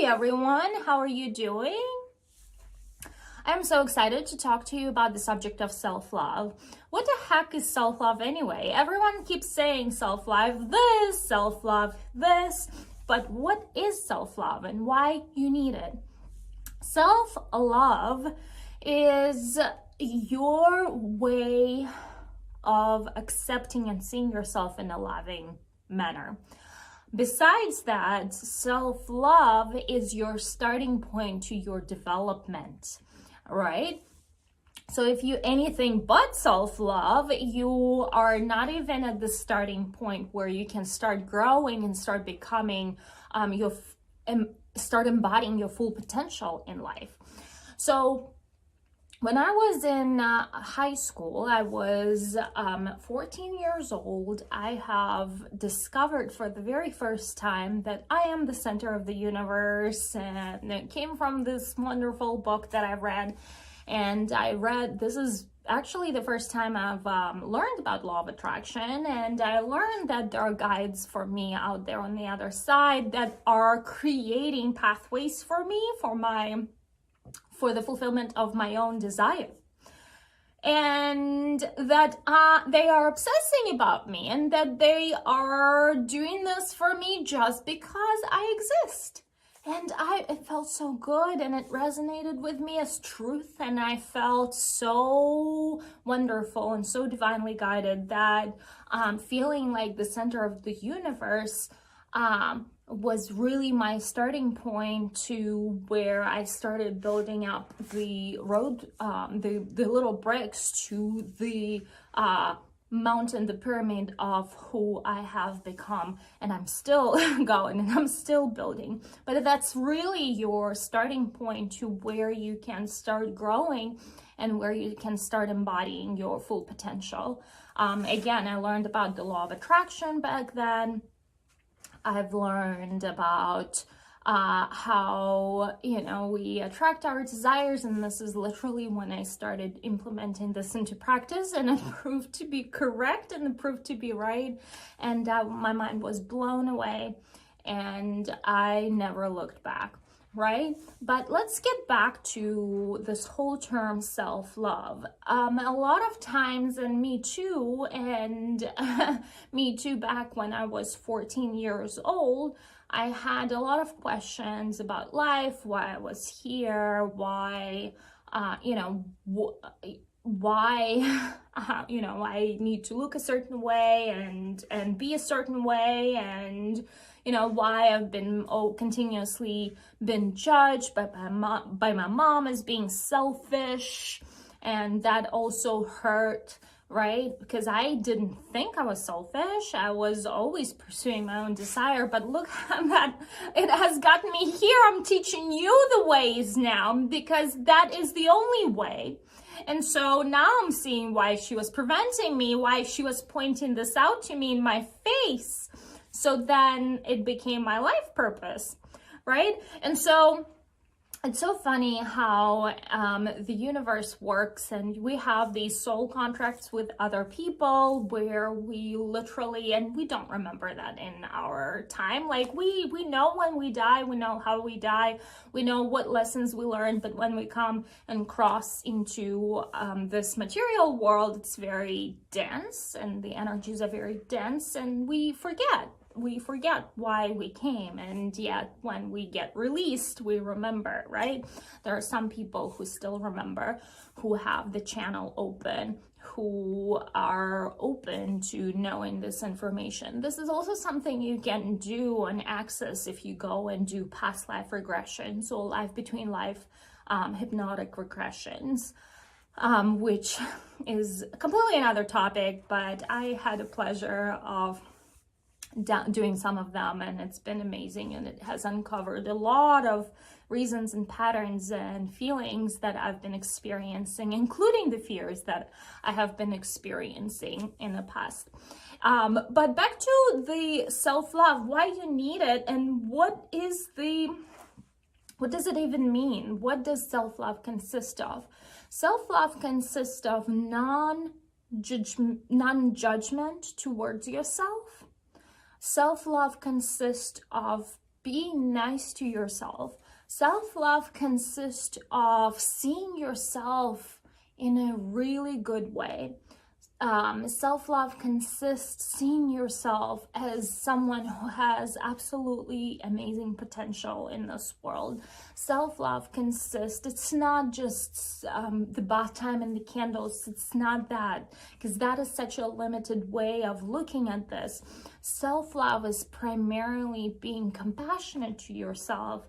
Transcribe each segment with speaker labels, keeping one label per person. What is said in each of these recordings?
Speaker 1: everyone, how are you doing? I'm so excited to talk to you about the subject of self-love. What the heck is self-love anyway? Everyone keeps saying self-love this, but what is self-love and why you need it? Self-love is your way of accepting and seeing yourself in a loving manner. Besides that, self-love is your starting point to your development, right? So if you anything but self-love, you are not even at the starting point where you can start growing and start becoming start embodying your full potential in life. So when I was in high school, I was 14 years old. I have discovered for the very first time that I am the center of the universe, and it came from this wonderful book that I read. And this is actually the first time I've learned about law of attraction, and I learned that there are guides for me out there on the other side that are creating pathways for me for the fulfillment of my own desire, and that they are obsessing about me, and that they are doing this for me just because I exist. And it felt so good, and it resonated with me as truth, and I felt so wonderful and so divinely guided that feeling like the center of the universe was really my starting point to where I started building up the road, the little bricks to the mountain, the pyramid of who I have become. And I'm still going and I'm still building. But that's really your starting point to where you can start growing and where you can start embodying your full potential. Again, I learned about the law of attraction back then. I've learned about how, we attract our desires, and this is literally when I started implementing this into practice, and it proved to be correct and it proved to be right, and my mind was blown away, and I never looked back, right? But let's get back to this whole term self-love. A lot of times, and me too back when I was 14 years old, I had a lot of questions about life, why I was here, why, I need to look a certain way and be a certain way, and why I've been continuously been judged by my mom as being selfish, and that also hurt, right? Because I didn't think I was selfish. I was always pursuing my own desire, but look at that. It has gotten me here. I'm teaching you the ways now, because that is the only way. And so now I'm seeing why she was preventing me, why she was pointing this out to me in my face. So then it became my life purpose, right? And so it's so funny how the universe works, and we have these soul contracts with other people where we literally, and we don't remember that in our time. Like we know when we die, we know how we die, we know what lessons we learned, but when we come and cross into this material world, it's very dense, and the energies are very dense, and we forget why we came, and yet when we get released, we remember, right? There are some people who still remember, who have the channel open, who are open to knowing this information. This is also something you can do and access if you go and do past life regressions or life between life hypnotic regressions, which is completely another topic, but I had the pleasure of doing some of them, and it's been amazing, and it has uncovered a lot of reasons and patterns and feelings that I've been experiencing, including the fears that I have been experiencing in the past. But back to the self-love, why you need it, and what does it even mean? What does self-love consist of? Self-love consists of non-judgment towards yourself. Self-love consists of being nice to yourself. Self-love consists of seeing yourself in a really good way. Self-love consists seeing yourself as someone who has absolutely amazing potential in this world. Self-love consists, it's not just the bath time and the candles, it's not that, because that is such a limited way of looking at this. Self-love is primarily being compassionate to yourself.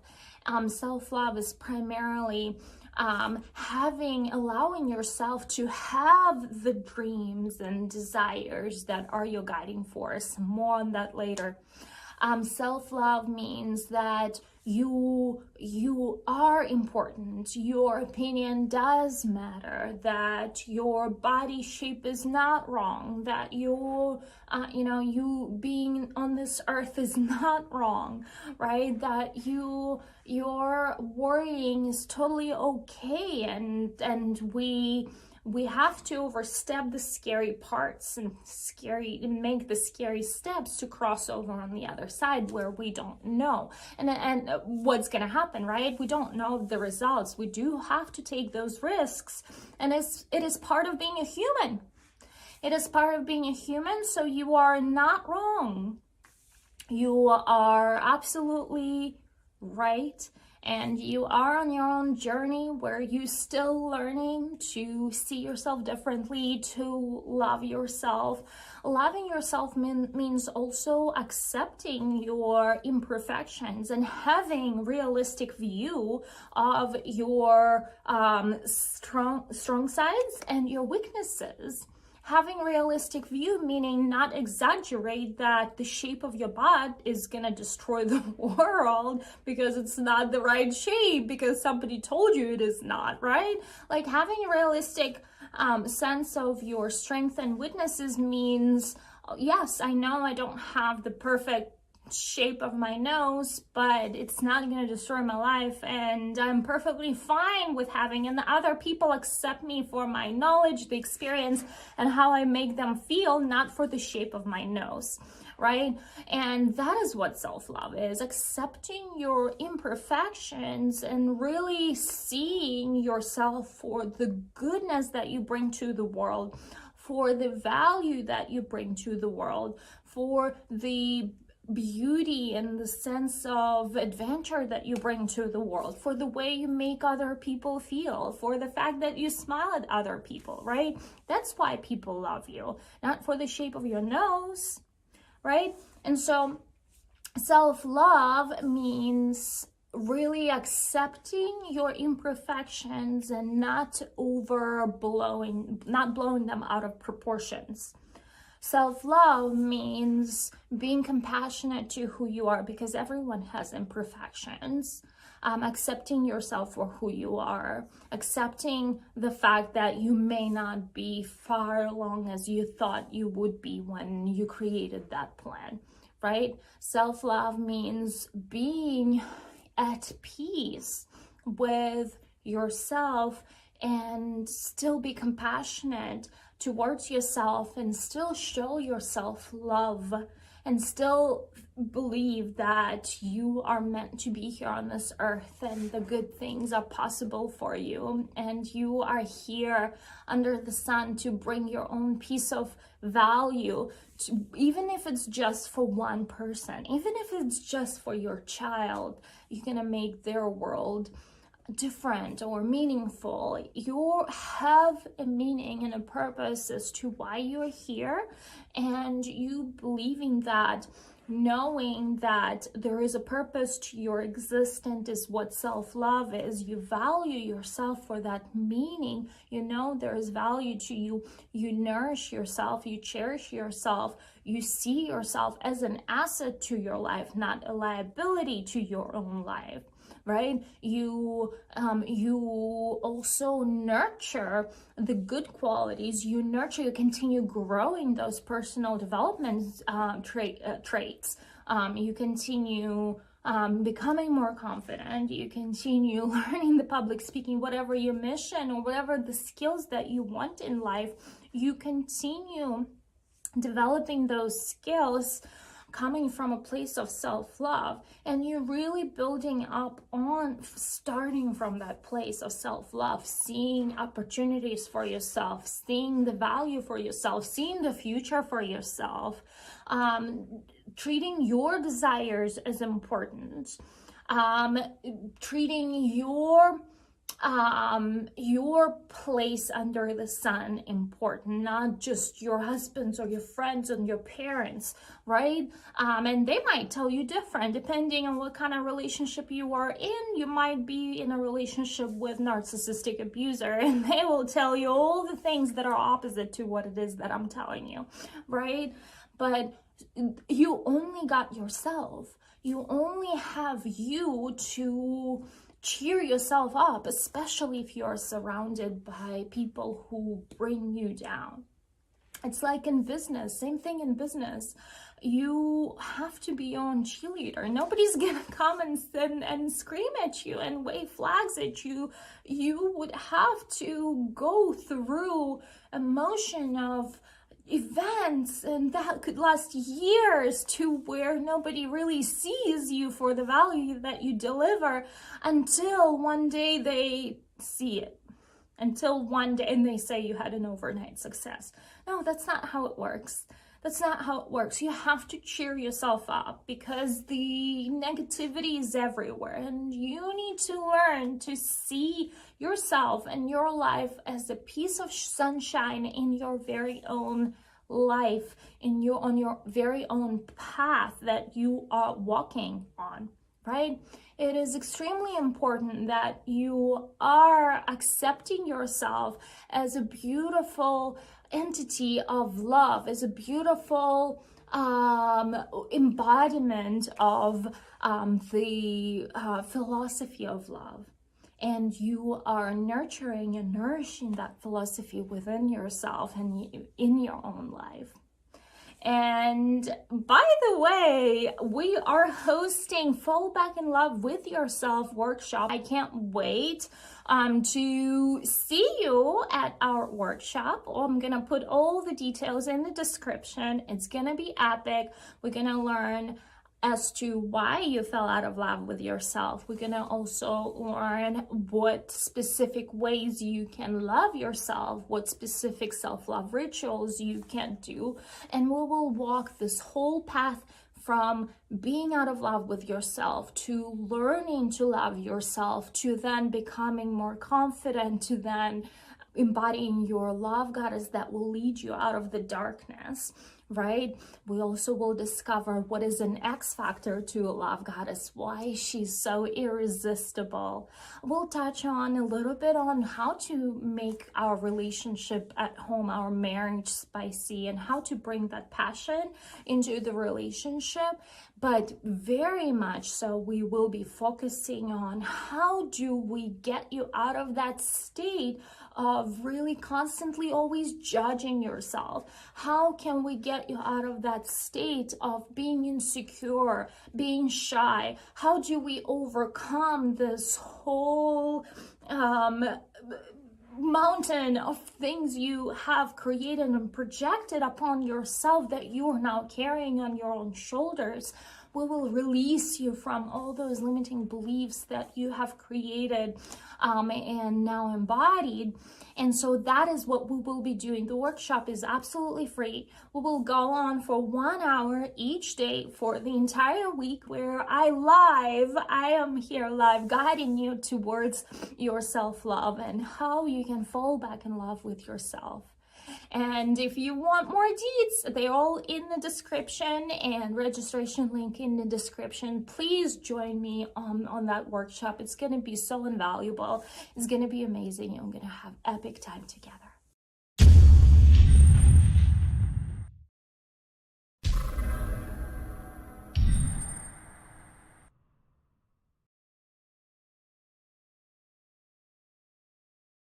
Speaker 1: Self-love is primarily allowing yourself to have the dreams and desires that are your guiding force. More on that later. Self-love means that you are important, your opinion does matter, that your body shape is not wrong, that you being on this earth is not wrong, right? That your worrying is totally okay, and we have to overstep the scary parts and make the scary steps to cross over on the other side where we don't know and what's going to happen, right? We don't know the results. We do have to take those risks, and it is part of being a human. It is part of being a human, so you are not wrong. You are absolutely right. And you are on your own journey where you're still learning to see yourself differently, to love yourself. Loving yourself means also accepting your imperfections and having realistic view of your strong sides and your weaknesses. Having realistic view, meaning not exaggerate that the shape of your butt is gonna destroy the world because it's not the right shape because somebody told you it is not, right? Like having a realistic sense of your strength and weaknesses means, yes, I know I don't have the perfect shape of my nose, but it's not going to destroy my life, and I'm perfectly fine with having, and the other people accept me for my knowledge, the experience, and how I make them feel, not for the shape of my nose, right? And that is what self-love is, accepting your imperfections and really seeing yourself for the goodness that you bring to the world, for the value that you bring to the world, for the beauty and the sense of adventure that you bring to the world, for the way you make other people feel, for the fact that you smile at other people, right? That's why people love you, not for the shape of your nose, right? And so self-love means really accepting your imperfections and not blowing them out of proportions. Self-love means being compassionate to who you are, because everyone has imperfections. Accepting yourself for who you are, accepting the fact that you may not be far along as you thought you would be when you created that plan, right? Self-love means being at peace with yourself and still be compassionate towards yourself and still show yourself love and still believe that you are meant to be here on this earth and the good things are possible for you, and you are here under the sun to bring your own piece of value to, even if it's just for one person, even if it's just for your child, you're gonna make their world different or meaningful. You have a meaning and a purpose as to why you're here, and you believing that, knowing that there is a purpose to your existence is what self-love is. You value yourself for that meaning. You know there is value to you. You nourish yourself, you cherish yourself, you see yourself as an asset to your life, not a liability to your own life, right? You also nurture the good qualities. You continue growing those personal development traits. You continue becoming more confident. You continue learning the public speaking, whatever your mission or whatever the skills that you want in life. You continue developing those skills coming from a place of self-love, and you're really building up on starting from that place of self-love, seeing opportunities for yourself, seeing the value for yourself, seeing the future for yourself, treating your desires as important, treating your place under the sun important, not just your husbands or your friends and your parents, right? And they might tell you different depending on what kind of relationship you are in. You might be in a relationship with narcissistic abuser, and they will tell you all the things that are opposite to what it is that I'm telling you, right? But you only got yourself. You only have you to cheer yourself up, especially if you're surrounded by people who bring you down. It's like in business, same thing in business. You have to be your own cheerleader. Nobody's gonna come and scream at you and wave flags at you. You would have to go through emotion of events, and that could last years, to where nobody really sees you for the value that you deliver, until one day they see it, until one day and they say you had an overnight success. No, that's not how it works. That's not how it works. You have to cheer yourself up, because the negativity is everywhere, and you need to learn to see yourself and your life as a piece of sunshine in your very own life, on your very own path that you are walking on, right? It is extremely important that you are accepting yourself as a beautiful entity of love, as a beautiful embodiment of the philosophy of love. And you are nurturing and nourishing that philosophy within yourself and in your own life. And by the way, we are hosting Fall Back in Love with Yourself workshop. I can't wait to see you at our workshop. I'm gonna put all the details in the description. It's gonna be epic. We're gonna learn as to why you fell out of love with yourself. We're gonna also learn what specific ways you can love yourself, what specific self-love rituals you can do, and we will walk this whole path from being out of love with yourself to learning to love yourself, to then becoming more confident, to then embodying your love goddess that will lead you out of the darkness, right? We also will discover what is an X factor to a love goddess, why she's so irresistible. We'll touch on a little bit on how to make our relationship at home, our marriage spicy, and how to bring that passion into the relationship. But very much so, we will be focusing on how do we get you out of that state of really constantly always judging yourself. How can we get you out of that state of being insecure, being shy? How do we overcome this whole mountain of things you have created and projected upon yourself that you are now carrying on your own shoulders? We will release you from all those limiting beliefs that you have created and now embodied. And so that is what we will be doing. The workshop is absolutely free. We will go on for 1 hour each day for the entire week, where I am here live guiding you towards your self-love and how you can fall back in love with yourself. And if you want more deets, they're all in the description, and registration link in the description. Please join me on that workshop. It's going to be so invaluable. It's going to be amazing. I'm going to have epic time together.